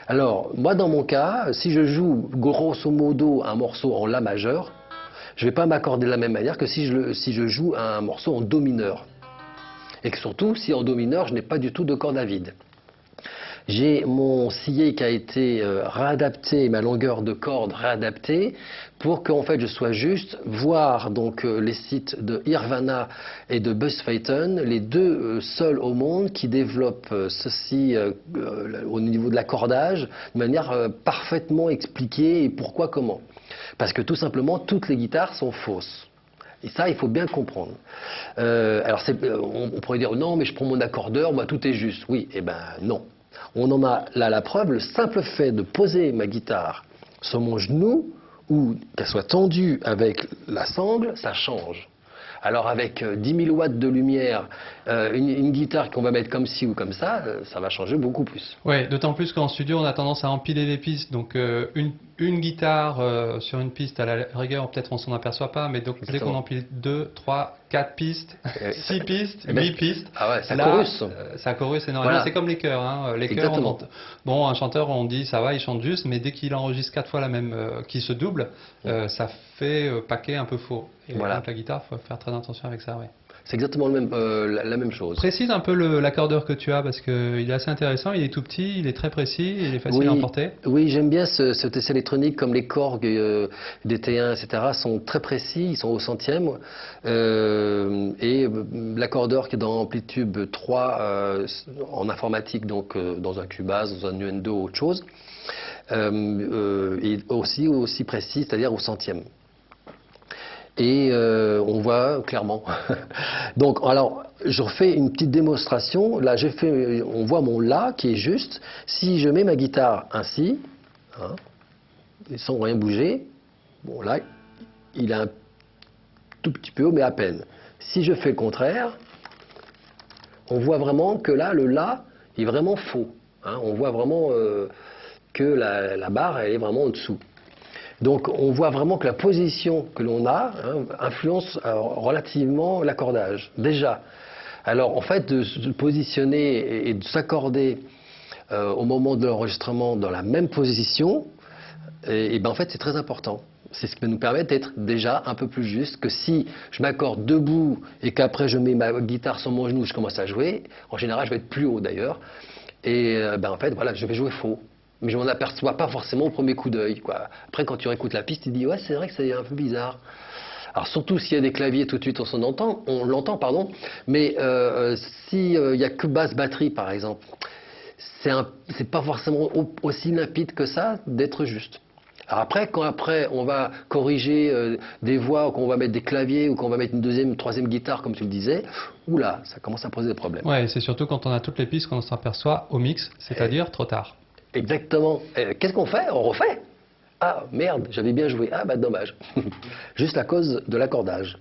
Alors, moi, dans mon cas, si je joue grosso modo un morceau en La majeur, je ne vais pas m'accorder de la même manière que si je joue un morceau en Do mineur. Et que surtout, si en Do mineur, je n'ai pas du tout de corde à vide. J'ai mon sillet qui a été réadapté, ma longueur de corde réadaptée, pour qu'en fait je sois juste, voir donc les sites de Nirvana et de Buzz Feiten, les deux seuls au monde qui développent ceci au niveau de l'accordage de manière parfaitement expliquée et pourquoi, comment. Parce que tout simplement, toutes les guitares sont fausses. Et ça, il faut bien comprendre. Alors, on pourrait dire, non, mais je prends mon accordeur, moi, tout est juste. Oui, eh ben non. On en a là la preuve, le simple fait de poser ma guitare sur mon genou, ou qu'elle soit tendue avec la sangle, ça change. Alors avec 10 000 watts de lumière, une guitare qu'on va mettre comme ci ou comme ça va changer beaucoup plus. Ouais, d'autant plus qu'en studio, on a tendance à empiler les pistes. Donc une guitare sur une piste, à la rigueur, peut-être on s'en aperçoit pas, mais donc dès qu'on empile 2, 3, 4 pistes, 6 pistes, 8 pistes, ah ouais, ça là, chorus. Ça chorus énormément. Voilà. C'est comme les chœurs. Hein. Les chœurs, bon, un chanteur, on dit ça va, il chante juste, mais dès qu'il enregistre 4 fois la même, qui se double, ça fait paquet un peu faux. Et voilà. Donc la guitare, il faut faire très attention avec ça, ouais. C'est exactement la même chose. Précise un peu l'accordeur que tu as, parce qu'il est assez intéressant, il est tout petit, il est très précis, il est facile à emporter. Oui, j'aime bien ce test électronique, comme les Korg des T1, etc., sont très précis, ils sont au centième. Et l'accordeur qui est dans Amplitube 3 en informatique, donc dans un Cubase, dans un Nuendo ou autre chose, est aussi précis, c'est-à-dire au centième. Et on voit clairement. Donc, alors, je refais une petite démonstration. Là, on voit mon La qui est juste. Si je mets ma guitare ainsi, hein, sans rien bouger, bon là, il est un tout petit peu haut, mais à peine. Si je fais le contraire, on voit vraiment que là, le La est vraiment faux. Hein, on voit vraiment que la barre, elle est vraiment en dessous. Donc on voit vraiment que la position que l'on a influence relativement l'accordage, déjà. Alors en fait, de se positionner et de s'accorder au moment de l'enregistrement dans la même position, et ben en fait c'est très important. C'est ce qui va nous permettre d'être déjà un peu plus juste que si je m'accorde debout et qu'après je mets ma guitare sur mon genou, je commence à jouer. En général, je vais être plus haut d'ailleurs. Et ben en fait, voilà, je vais jouer faux. Mais je m'en aperçois pas forcément au premier coup d'œil, quoi. Après, quand tu réécoutes la piste, tu te dis, ouais, c'est vrai que c'est un peu bizarre. Alors, surtout s'il y a des claviers, tout de suite, on l'entend, pardon. Mais s'il n'y a que basse batterie, par exemple, c'est pas forcément aussi limpide que ça d'être juste. Alors après, quand on va corriger des voix, ou qu'on va mettre des claviers, ou qu'on va mettre une deuxième, une troisième guitare, comme tu le disais, oula, ça commence à poser des problèmes. Ouais, c'est surtout quand on a toutes les pistes qu'on s'aperçoit au mix, c'est-à-dire trop tard. Exactement. Qu'est-ce qu'on fait? On refait. Ah, merde, j'avais bien joué. Ah, bah dommage. Juste à cause de l'accordage.